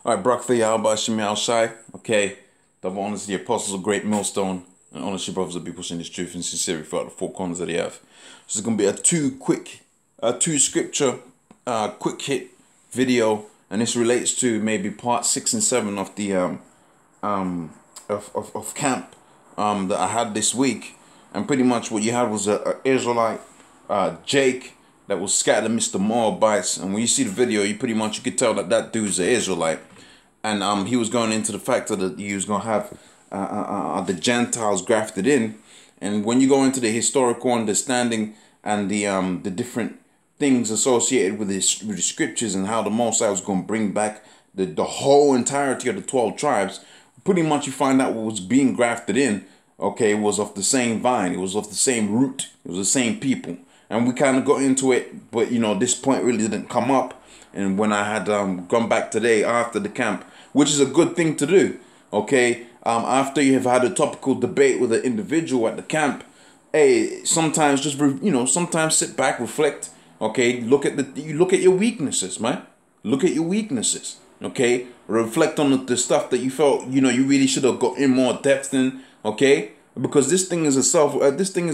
All right, Brock the Yahweh Shemi Al Shai. Okay, double honors to the apostles of Great Millstone, and honors to your brothers that be pushing this truth and sincerity throughout the four corners that they have. This is gonna be a two scripture, quick hit video, and this relates to maybe part 6 and 7 of the of camp that I had this week, and pretty much what you had was a Israelite, Jake, that was scattered amidst the Moabites. And when you see the video, you could tell that that dude's an Israelite, and he was going into the fact that he was gonna have the Gentiles grafted in. And when you go into the historical understanding and the different things associated with the scriptures and how the Most High was going to bring back the whole entirety of the 12 tribes, pretty much you find out what was being grafted in, okay, was of the same vine, it was of the same root, it was the same people. And we kind of got into it, but you know, this point really didn't come up. And when I had gone back today after the camp, which is a good thing to do, okay, after you have had a topical debate with an individual at the camp, hey, sometimes just, sometimes sit back, reflect, okay, look at your weaknesses, man. Look at your weaknesses, okay? Reflect on the stuff that you felt, you really should have got in more depth in, okay? Because this thing is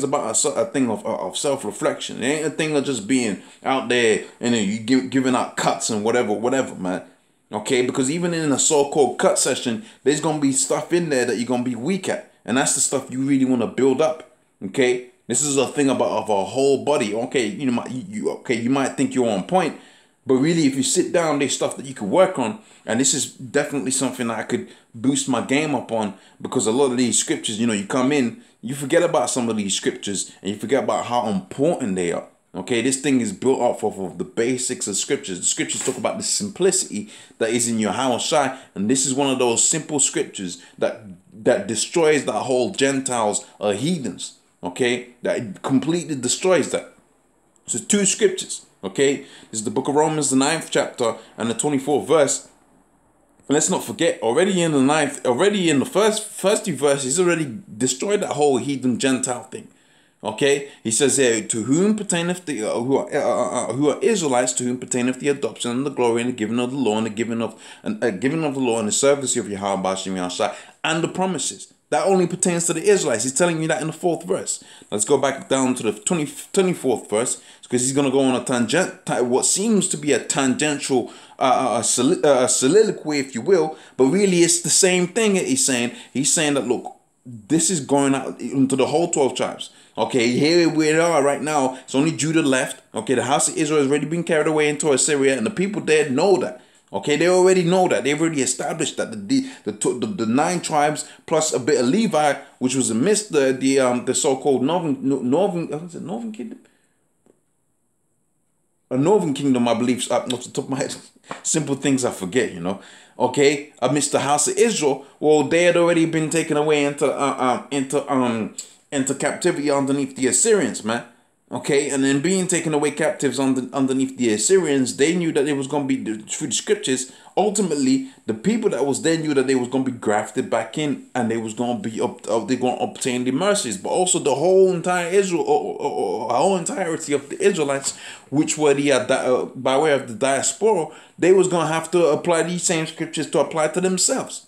about a thing of self-reflection. It ain't a thing of just being out there and you giving out cuts and whatever, man. Okay, because even in a so-called cut session, there's gonna be stuff in there that you're gonna be weak at, and that's the stuff you really want to build up. Okay, this is a thing of our whole body. Okay, you might think you're on point, but really, if you sit down, there's stuff that you could work on, and this is definitely something that I could boost my game up on, because a lot of these scriptures, you come in, you forget about some of these scriptures, and you forget about how important they are. Okay, this thing is built off of the basics of scriptures. The scriptures talk about the simplicity that is in your house, and this is one of those simple scriptures that destroys that whole Gentiles or heathens. Okay, that completely destroys that. So 2 scriptures. Okay, this is the book of Romans, the 9th chapter and the 24th verse. And let's not forget, already in the first 2 verses, he's already destroyed that whole heathen Gentile thing. Okay, he says here, to whom pertaineth the who are Israelites, to whom pertaineth the adoption and the glory and the giving of the law and the giving of the law and the service of Yahweh Bashim Yahshai and the promises. That only pertains to the Israelites. He's telling you that in the 4th verse. Let's go back down to the 24th verse, because he's going to go on a what seems to be a tangential soliloquy, if you will, but really it's the same thing that he's saying. He's saying that, look, this is going out into the whole 12 tribes. Okay, here we are right now. It's only Judah left. Okay, the house of Israel has already been carried away into Assyria, and the people there know that. Okay, they already know that. They've already established that the 9 tribes plus a bit of Levi, which was amidst the so-called northern kingdom. A northern kingdom, I believe, off the top of my head. Simple things I forget, Okay, amidst the house of Israel, well, they had already been taken away into captivity underneath the Assyrians, man. Okay, and then being taken away captives underneath the Assyrians, they knew that it was going to be, through the scriptures, ultimately, the people that was there knew that they was going to be grafted back in, and they was going to be they're going to obtain the mercies. But also the whole entire Israel, whole entirety of the Israelites, which were the by way of the diaspora, they was going to have to apply these same scriptures to apply to themselves.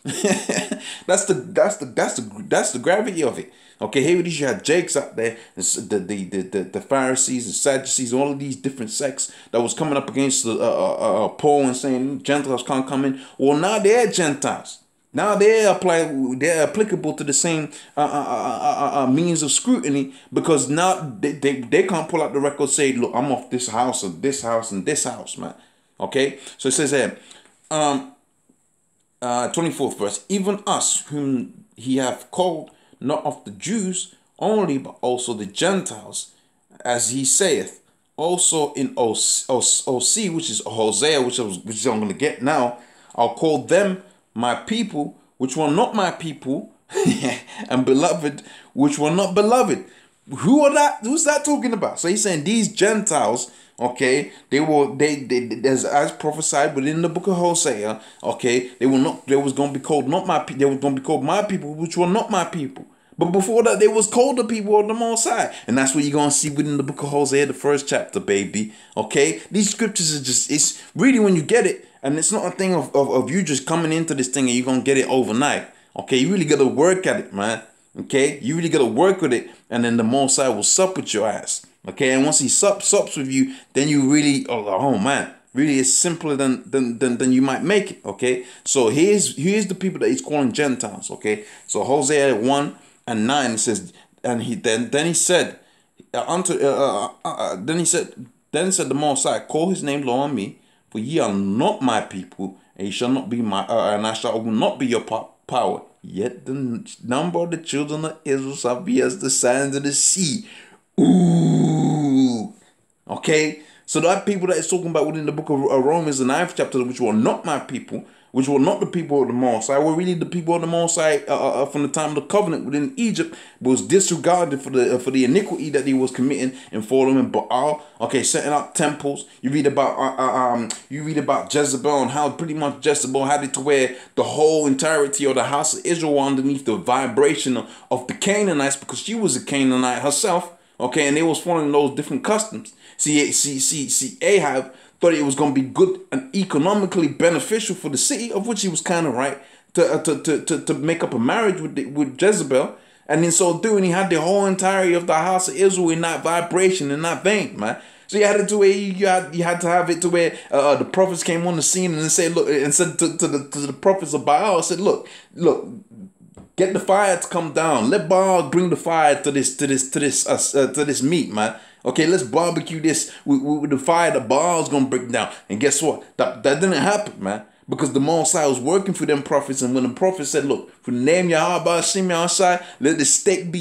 That's the gravity of it. Okay, here it is. You had Jakes out there, the Pharisees, the Sadducees, all of these different sects that was coming up against Paul and saying Gentiles can't come in. Well, now they're Gentiles. Now they're applicable to the same means of scrutiny, because now they can't pull out the record and say, look, I'm off this house and this house and this house, man. Okay, so it says here, 24th verse, even us whom he hath called, not of the Jews only, but also the Gentiles, as he saith, also in OC, which is Hosea, which I'm going to get now, I'll call them my people, which were not my people, and beloved, which were not beloved. Who's that talking about? So he's saying these Gentiles, okay, they as prophesied within the book of Hosea, okay, they was going to be called not my people, they were going to be called my people, which were not my people. But before that, they was called the people of the Most High. And that's what you're going to see within the book of Hosea, the 1st chapter, baby. Okay? These scriptures are just, it's really, when you get it, And it's not a thing of you just coming into this thing and you're going to get it overnight. Okay, you really got to work at it, man. Okay, you really got to work with it, and then the Most High will sup with your ass. Okay, and once he sups with you, then you really, oh man, really it's simpler than you might make it. Okay, so here's the people that he's calling Gentiles. Okay, so Hosea 1:9 it says, and then he said then said the Most High, call his name Lord on me, for ye are not my people, and ye shall not be my and I shall not be your power. Yet the number of the children of Israel shall be as the sands of the sea. Ooh. Okay? So that people that is talking about within the book of Romans, the 9th chapter, which were not my people, which were not the people of the Most High, were really the people of the Most High from the time of the covenant within Egypt, was disregarded for the iniquity that he was committing and following Baal. Okay, setting up temples. You read about Jezebel and how pretty much Jezebel had it to where the whole entirety of the house of Israel were underneath the vibration of the Canaanites, because she was a Canaanite herself. Okay, and they was following those different customs. See, Ahab thought it was going to be good and economically beneficial for the city, of which he was kind of right, to make up a marriage with Jezebel. And in so doing, he had the whole entirety of the house of Israel in that vibration, in that vein, man. So you had it to where you had to have it to where the prophets came on the scene and said, look, and said to the prophets of Baal, said, look, get the fire to come down. Let Baal bring the fire to this meat, man. Okay, let's barbecue this with the fire that Baal's gonna break down. And guess what? That didn't happen, man. Because the Most High was working for them prophets, and when the prophet said, "Look, for the name Yahweh Hashem Yahushai, let the steak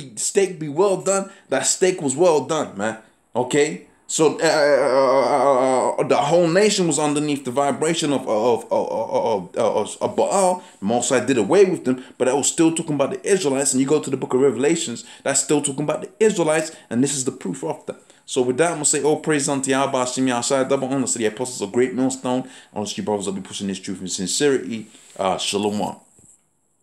be well done," that steak was well done, man. Okay. So the whole nation was underneath the vibration of Baal. Most High did away with them, but that was still talking about the Israelites. And you go to the book of Revelations, that's still talking about the Israelites, and this is the proof of that. So with that, I'm gonna say, all praise unto Yahweh Hashem Yahushai, double honor to the apostles of great millstone. Honestly, brothers, I'll be pushing this truth in sincerity. Shalom.